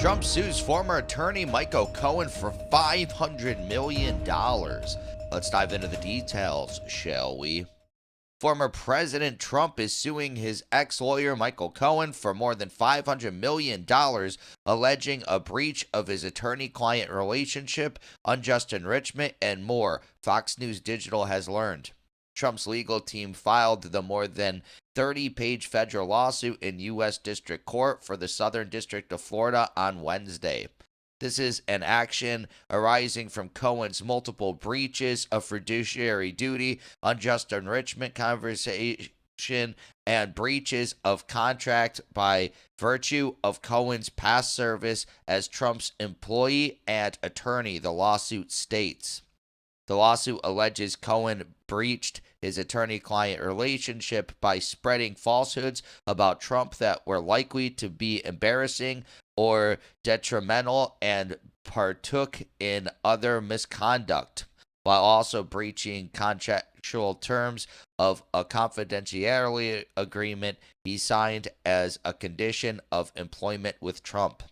Trump sues former attorney Michael Cohen for $500 million. Let's dive into the details, shall we? Former President Trump is suing his ex lawyer Michael Cohen for more than $500 million, alleging a breach of his attorney client relationship, unjust enrichment, and more, Fox News Digital has learned. Trump's legal team filed the more than 30-page federal lawsuit in U.S. District Court for the Southern District of Florida on Wednesday. This is an action arising from Cohen's multiple breaches of fiduciary duty, unjust enrichment conversation, and breaches of contract by virtue of Cohen's past service as Trump's employee and attorney, the lawsuit states. The lawsuit alleges Cohen breached his attorney-client relationship by spreading falsehoods about Trump that were likely to be embarrassing or detrimental and partook in other misconduct, while also breaching contractual terms of a confidentiality agreement he signed as a condition of employment with Trump.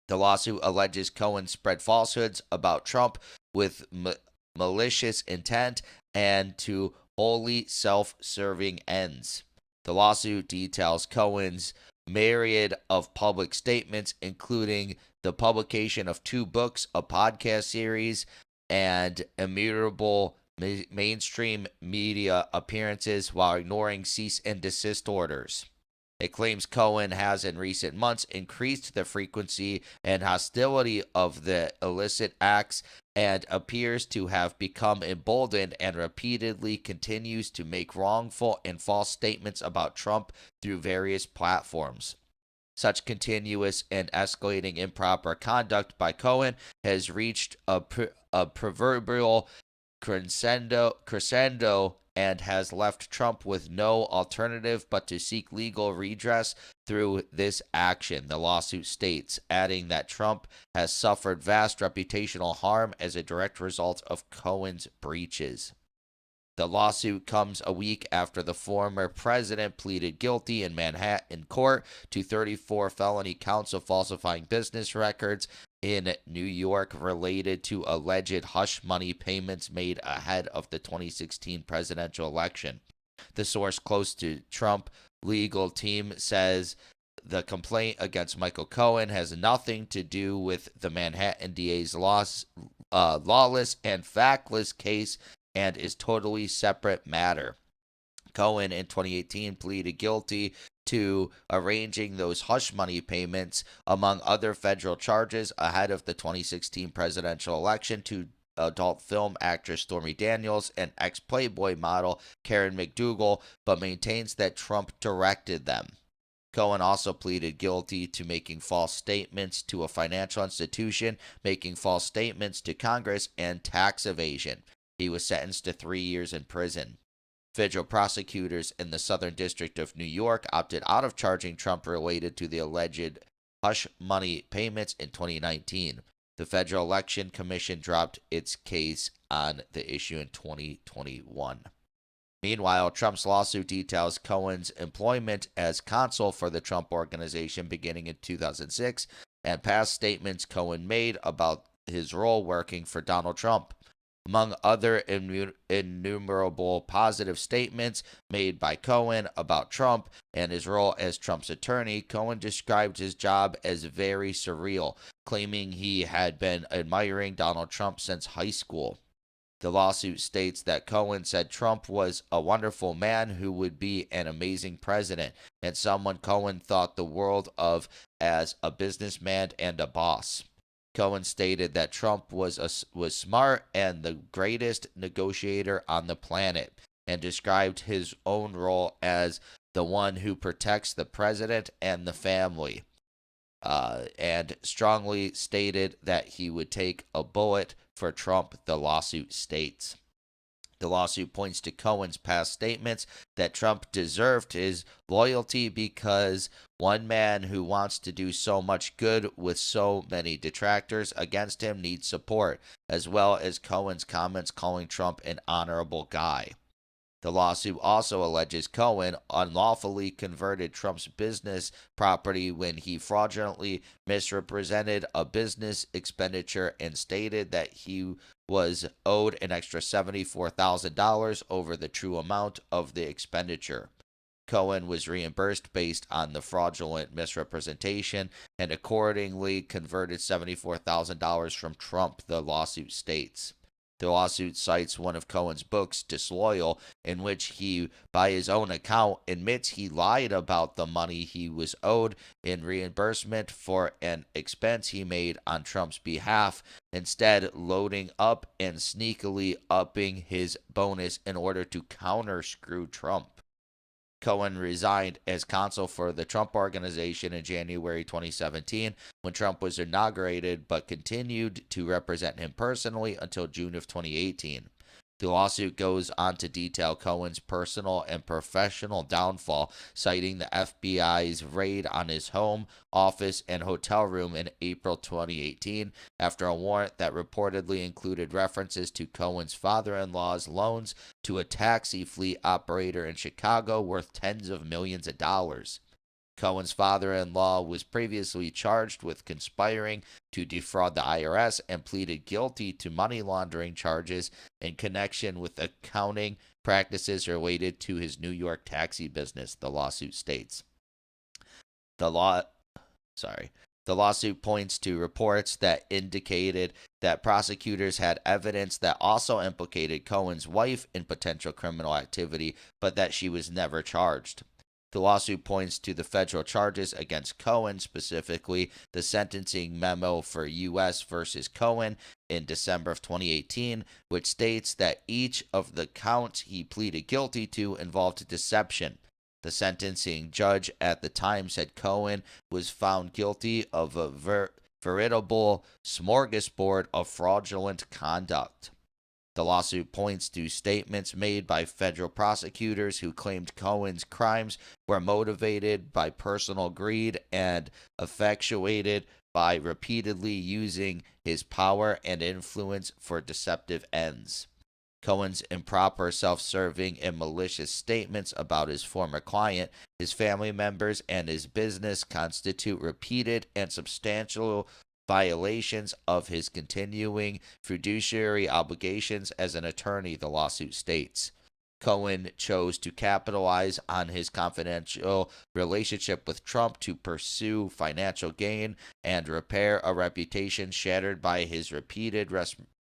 The lawsuit alleges Cohen spread falsehoods about Trump with malicious intent and to wholly self-serving ends. The lawsuit details Cohen's myriad of public statements, including the publication of 2 books, a podcast series, and immutable mainstream media appearances while ignoring cease and desist orders. It claims Cohen has in recent months increased the frequency and hostility of the illicit acts and appears to have become emboldened and repeatedly continues to make wrongful and false statements about Trump through various platforms. Such continuous and escalating improper conduct by Cohen has reached a proverbial crescendo and has left Trump with no alternative but to seek legal redress through this action, the lawsuit states, adding that Trump has suffered vast reputational harm as a direct result of Cohen's breaches. The lawsuit comes a week after the former president pleaded guilty in Manhattan court to 34 felony counts of falsifying business records in New York related to alleged hush money payments made ahead of the 2016 presidential election. The source close to Trump legal team says the complaint against Michael Cohen has nothing to do with the Manhattan DA's lawless and factless case and is totally separate matter. Cohen in 2018 pleaded guilty to arranging those hush money payments, among other federal charges, ahead of the 2016 presidential election to adult film actress Stormy Daniels and ex-Playboy model Karen McDougal, but maintains that Trump directed them. Cohen also pleaded guilty to making false statements to a financial institution, making false statements to Congress, and tax evasion. He was sentenced to 3 years in prison. Federal prosecutors in the Southern District of New York opted out of charging Trump related to the alleged hush money payments in 2019. The Federal Election Commission dropped its case on the issue in 2021. Meanwhile, Trump's lawsuit details Cohen's employment as counsel for the Trump Organization beginning in 2006 and past statements Cohen made about his role working for Donald Trump. Among other innumerable positive statements made by Cohen about Trump and his role as Trump's attorney, Cohen described his job as very surreal, claiming he had been admiring Donald Trump since high school. The lawsuit states that Cohen said Trump was a wonderful man who would be an amazing president and someone Cohen thought the world of as a businessman and a boss. Cohen stated that Trump was smart and the greatest negotiator on the planet, and described his own role as the one who protects the president and the family, and strongly stated that he would take a bullet for Trump, the lawsuit states. The lawsuit points to Cohen's past statements that Trump deserved his loyalty because one man who wants to do so much good with so many detractors against him needs support, as well as Cohen's comments calling Trump an honorable guy. The lawsuit also alleges Cohen unlawfully converted Trump's business property when he fraudulently misrepresented a business expenditure and stated that he was owed an extra $74,000 over the true amount of the expenditure. Cohen was reimbursed based on the fraudulent misrepresentation and accordingly converted $74,000 from Trump, the lawsuit states. The lawsuit cites one of Cohen's books, Disloyal, in which he, by his own account, admits he lied about the money he was owed in reimbursement for an expense he made on Trump's behalf, instead loading up and sneakily upping his bonus in order to counter-screw Trump. Cohen resigned as counsel for the Trump Organization in January 2017 when Trump was inaugurated, but continued to represent him personally until June of 2018. The lawsuit goes on to detail Cohen's personal and professional downfall, citing the FBI's raid on his home, office, and hotel room in April 2018 after a warrant that reportedly included references to Cohen's father-in-law's loans to a taxi fleet operator in Chicago worth tens of millions of dollars. Cohen's father-in-law was previously charged with conspiring to defraud the IRS and pleaded guilty to money laundering charges in connection with accounting practices related to his New York taxi business, the lawsuit states. The lawsuit points to reports that indicated that prosecutors had evidence that also implicated Cohen's wife in potential criminal activity, but that she was never charged. The lawsuit points to the federal charges against Cohen, specifically the sentencing memo for U.S. versus Cohen in December of 2018, which states that each of the counts he pleaded guilty to involved deception. The sentencing judge at the time said Cohen was found guilty of a veritable smorgasbord of fraudulent conduct. The lawsuit points to statements made by federal prosecutors who claimed Cohen's crimes were motivated by personal greed and effectuated by repeatedly using his power and influence for deceptive ends. Cohen's improper, self-serving, and malicious statements about his former client, his family members, and his business constitute repeated and substantial violations of his continuing fiduciary obligations as an attorney, the lawsuit states. Cohen chose to capitalize on his confidential relationship with Trump to pursue financial gain and repair a reputation shattered by his repeated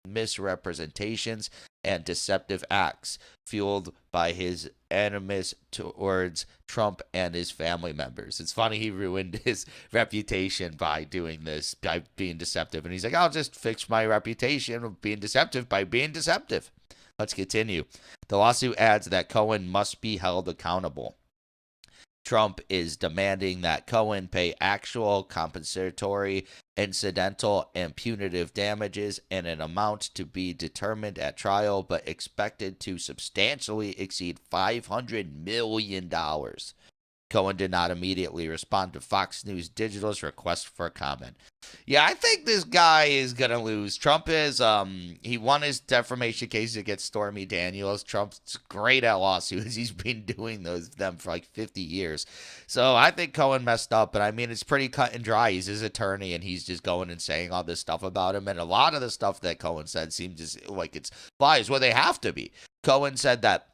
misrepresentations and deceptive acts, fueled by his animus towards Trump and his family members. It's funny, he ruined his reputation by doing this, by being deceptive. And he's like, I'll just fix my reputation of being deceptive by being deceptive. Let's continue. The lawsuit adds that Cohen must be held accountable. Trump is demanding that Cohen pay actual, compensatory, incidental, and punitive damages in an amount to be determined at trial, but expected to substantially exceed $500 million. Cohen did not immediately respond to Fox News Digital's request for comment. Yeah, I think this guy is going to lose. Trump is, he won his defamation case against Stormy Daniels. Trump's great at lawsuits. He's been doing them for like 50 years. So I think Cohen messed up, but I mean, it's pretty cut and dry. He's his attorney, and he's just going and saying all this stuff about him. And a lot of the stuff that Cohen said seems just like it's lies. Well, they have to be. Cohen said that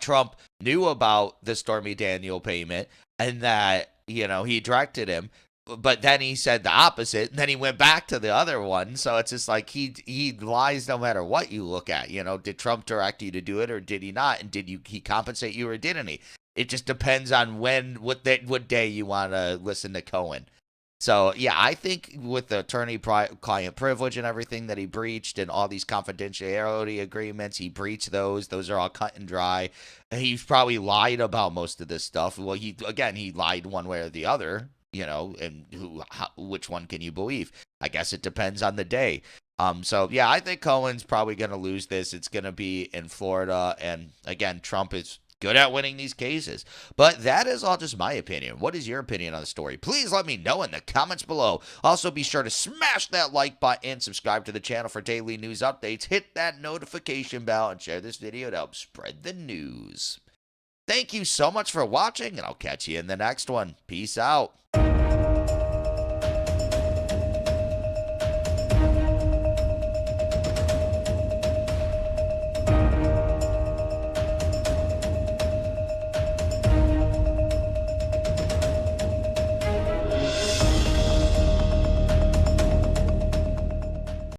Trump knew about the Stormy Daniel payment and that, he directed him, but then he said the opposite, and then he went back to the other one. So it's just like he lies no matter what you look at. Did Trump direct you to do it or did he not? And did he compensate you or didn't he? It just depends on what day you want to listen to Cohen. So, yeah, I think with the attorney-client privilege and everything that he breached and all these confidentiality agreements, he breached those. Those are all cut and dry. He's probably lied about most of this stuff. Well, he lied one way or the other, and which one can you believe? I guess it depends on the day. So, yeah, I think Cohen's probably going to lose this. It's going to be in Florida. And, again, Trump is good at winning these cases. But that is all just my opinion. What is your opinion on the story? Please let me know in the comments below. Also, be sure to smash that like button and subscribe to the channel for daily news updates. Hit that notification bell and share this video to help spread the news. Thank you so much for watching, and I'll catch you in the next one. Peace out.